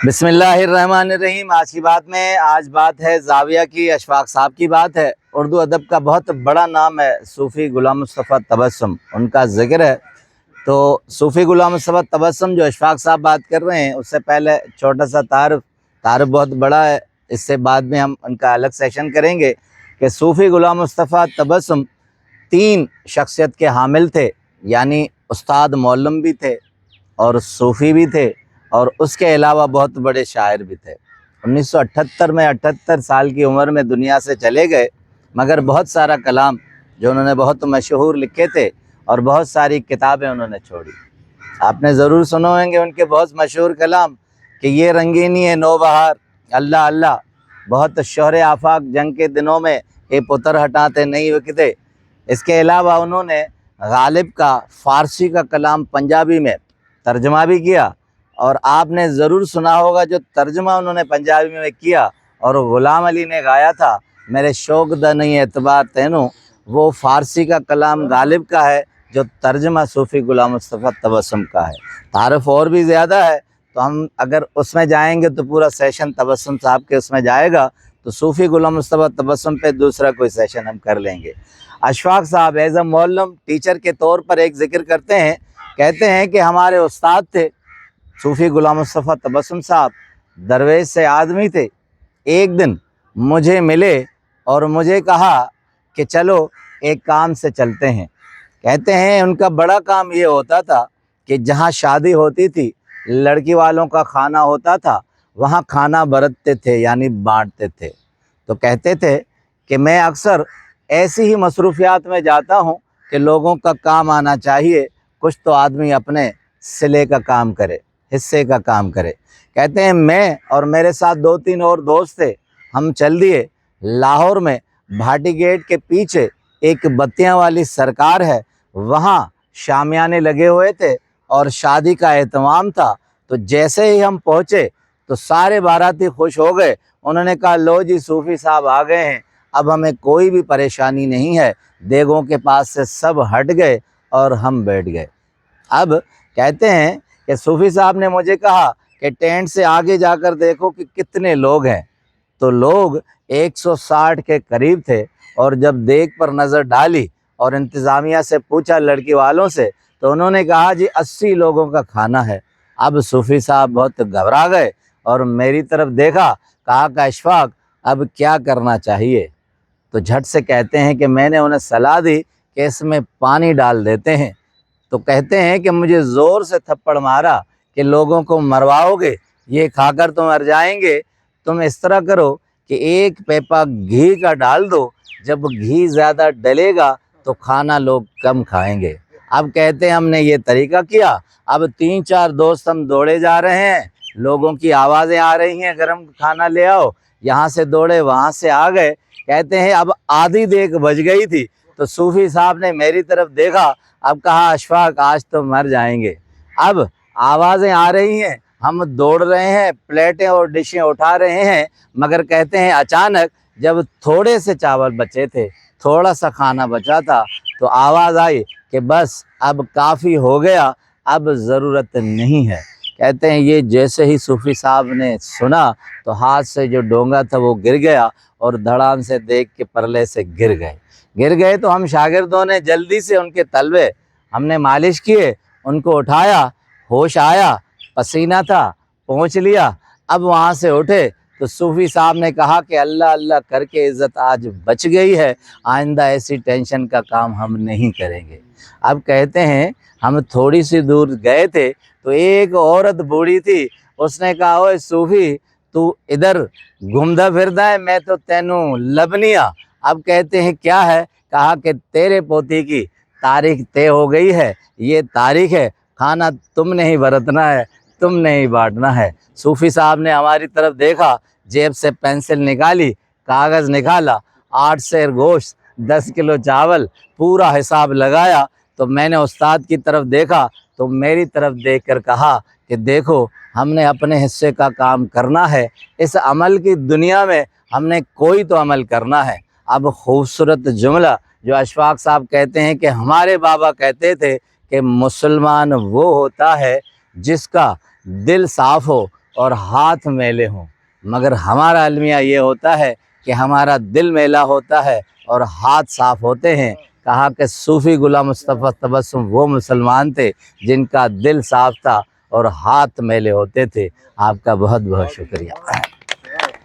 بسم اللہ الرحمن الرحیم۔ آج بات ہے زاویہ کی، اشفاق صاحب کی بات ہے۔ اردو ادب کا بہت بڑا نام ہے صوفی غلام مصطفیٰ تبسم، ان کا ذکر ہے۔ تو صوفی غلام مصطفیٰ تبسم جو اشفاق صاحب بات کر رہے ہیں، اس سے پہلے چھوٹا سا تعارف بہت بڑا ہے، اس سے بعد میں ہم ان کا الگ سیشن کریں گے کہ صوفی غلام مصطفیٰ تبسم 3 شخصیت کے حامل تھے، یعنی استاد معلم بھی تھے اور صوفی بھی تھے، اور اس کے علاوہ بہت بڑے شاعر بھی تھے۔ 1978 میں 78 سال کی عمر میں دنیا سے چلے گئے، مگر بہت سارا کلام جو انہوں نے بہت مشہور لکھے تھے اور بہت ساری کتابیں انہوں نے چھوڑی۔ آپ نے ضرور سنے ہوں گے ان کے بہت مشہور کلام کہ یہ رنگینی ہے نو بہار، اللہ اللہ، بہت شہر آفاق جنگ کے دنوں میں یہ پتر ہٹاتے نہیں وکتے۔ اس کے علاوہ انہوں نے غالب کا فارسی کا کلام پنجابی میں ترجمہ بھی کیا، اور آپ نے ضرور سنا ہوگا جو ترجمہ انہوں نے پنجابی میں کیا اور غلام علی نے گایا تھا، میرے شوق دا نہیں اعتبار تینوں، وہ فارسی کا کلام غالب کا ہے جو ترجمہ صوفی غلام مصطفیٰ تبسم کا ہے۔ تعارف اور بھی زیادہ ہے، تو ہم اگر اس میں جائیں گے تو پورا سیشن تبسم صاحب کے اس میں جائے گا، تو صوفی غلام مصطفیٰ تبسم پہ دوسرا کوئی سیشن ہم کر لیں گے۔ اشفاق صاحب ایز اے معلم ٹیچر کے طور پر ایک ذکر کرتے ہیں، کہتے ہیں کہ ہمارے استاد تھے صوفی غلام مصطفیٰ تبسم صاحب، درویش سے آدمی تھے۔ ایک دن مجھے ملے اور مجھے کہا کہ چلو ایک کام سے چلتے ہیں۔ کہتے ہیں ان کا بڑا کام یہ ہوتا تھا کہ جہاں شادی ہوتی تھی، لڑکی والوں کا کھانا ہوتا تھا، وہاں کھانا برتتے تھے، یعنی بانٹتے تھے۔ تو کہتے تھے کہ میں اکثر ایسی ہی مصروفیات میں جاتا ہوں کہ لوگوں کا کام آنا چاہیے، کچھ تو آدمی اپنے صلے کا کام کرے، حصے کا کام کرے۔ کہتے ہیں میں اور میرے ساتھ 2-3 اور دوست تھے، ہم چل دیے۔ لاہور میں بھاٹی گیٹ کے پیچھے ایک بتیاں والی سرکار ہے، وہاں شامیانے لگے ہوئے تھے اور شادی کا اہتمام تھا۔ تو جیسے ہی ہم پہنچے تو سارے باراتی خوش ہو گئے، انہوں نے کہا لو جی صوفی صاحب آ گئے ہیں، اب ہمیں کوئی بھی پریشانی نہیں ہے۔ دیگوں کے پاس سے سب ہٹ گئے اور ہم بیٹھ گئے۔ اب کہتے ہیں کہ صوفی صاحب نے مجھے کہا کہ ٹینٹ سے آگے جا کر دیکھو کہ کتنے لوگ ہیں۔ تو لوگ 160 کے قریب تھے، اور جب دیگ پر نظر ڈالی اور انتظامیہ سے پوچھا لڑکی والوں سے، تو انہوں نے کہا جی 80 لوگوں کا کھانا ہے۔ اب صوفی صاحب بہت گھبرا گئے اور میری طرف دیکھا، کہا کہ اشفاق اب کیا کرنا چاہیے؟ تو جھٹ سے کہتے ہیں کہ میں نے انہیں صلاح دی کہ اس میں پانی ڈال دیتے ہیں۔ تو کہتے ہیں کہ مجھے زور سے تھپڑ مارا کہ لوگوں کو مرواؤ گے، یہ کھا کر تو مر جائیں گے، تم اس طرح کرو کہ ایک پیپا گھی کا ڈال دو، جب گھی زیادہ ڈلے گا تو کھانا لوگ کم کھائیں گے۔ اب کہتے ہیں ہم نے یہ طریقہ کیا۔ اب 3-4 دوست ہم دوڑے جا رہے ہیں، لوگوں کی آوازیں آ رہی ہیں گرم کھانا لے آؤ، یہاں سے دوڑے وہاں سے آ گئے۔ کہتے ہیں اب آدھی دیگ بج گئی تھی، تو صوفی صاحب نے میری طرف دیکھا، اب کہا اشفاق آج تو مر جائیں گے۔ اب آوازیں آ رہی ہیں، ہم دوڑ رہے ہیں، پلیٹیں اور ڈشیں اٹھا رہے ہیں، مگر کہتے ہیں اچانک جب تھوڑے سے چاول بچے تھے، تھوڑا سا کھانا بچا تھا، تو آواز آئی کہ بس اب کافی ہو گیا، اب ضرورت نہیں ہے۔ کہتے ہیں یہ جیسے ہی صوفی صاحب نے سنا تو ہاتھ سے جو ڈونگا تھا وہ گر گیا اور دھڑام سے دیگ کے پرلے سے گر گئے۔ تو ہم شاگردوں نے جلدی سے ان کے تلوے ہم نے مالش کیے، ان کو اٹھایا، ہوش آیا، پسینہ تھا، پہنچ لیا۔ اب وہاں سے اٹھے تو صوفی صاحب نے کہا کہ اللہ اللہ کر کے عزت آج بچ گئی ہے، آئندہ ایسی ٹینشن کا کام ہم نہیں کریں گے۔ اب کہتے ہیں ہم تھوڑی سی دور گئے تھے تو ایک عورت بوڑھی تھی، اس نے کہا اوے صوفی تو ادھر گھومدا پھردا ہے، میں تو تینوں لبنیا۔ اب کہتے ہیں کیا ہے؟ کہا کہ تیرے پوتی کی تاریخ طے ہو گئی ہے، یہ تاریخ ہے، کھانا تم نے ہی برتنا ہے، تم نے ہی بانٹنا ہے۔ صوفی صاحب نے ہماری طرف دیکھا، جیب سے پینسل نکالی، کاغذ نکالا، 8 سیر گوشت، 10 کلو چاول، پورا حساب لگایا۔ تو میں نے استاد کی طرف دیکھا تو میری طرف دیکھ کر کہا کہ دیکھو ہم نے اپنے حصے کا کام کرنا ہے، اس عمل کی دنیا میں ہم نے کوئی تو عمل کرنا ہے۔ اب خوبصورت جملہ جو اشفاق صاحب کہتے ہیں کہ ہمارے بابا کہتے تھے کہ مسلمان وہ ہوتا ہے جس کا دل صاف ہو، اور ہاتھ میلے ہوں، مگر ہمارا المیہ یہ ہوتا ہے کہ ہمارا دل میلا ہوتا ہے اور ہاتھ صاف ہوتے ہیں۔ کہا کہ صوفی غلام مصطفیٰ تبسم وہ مسلمان تھے جن کا دل صاف تھا اور ہاتھ میلے ہوتے تھے۔ آپ کا بہت بہت شکریہ۔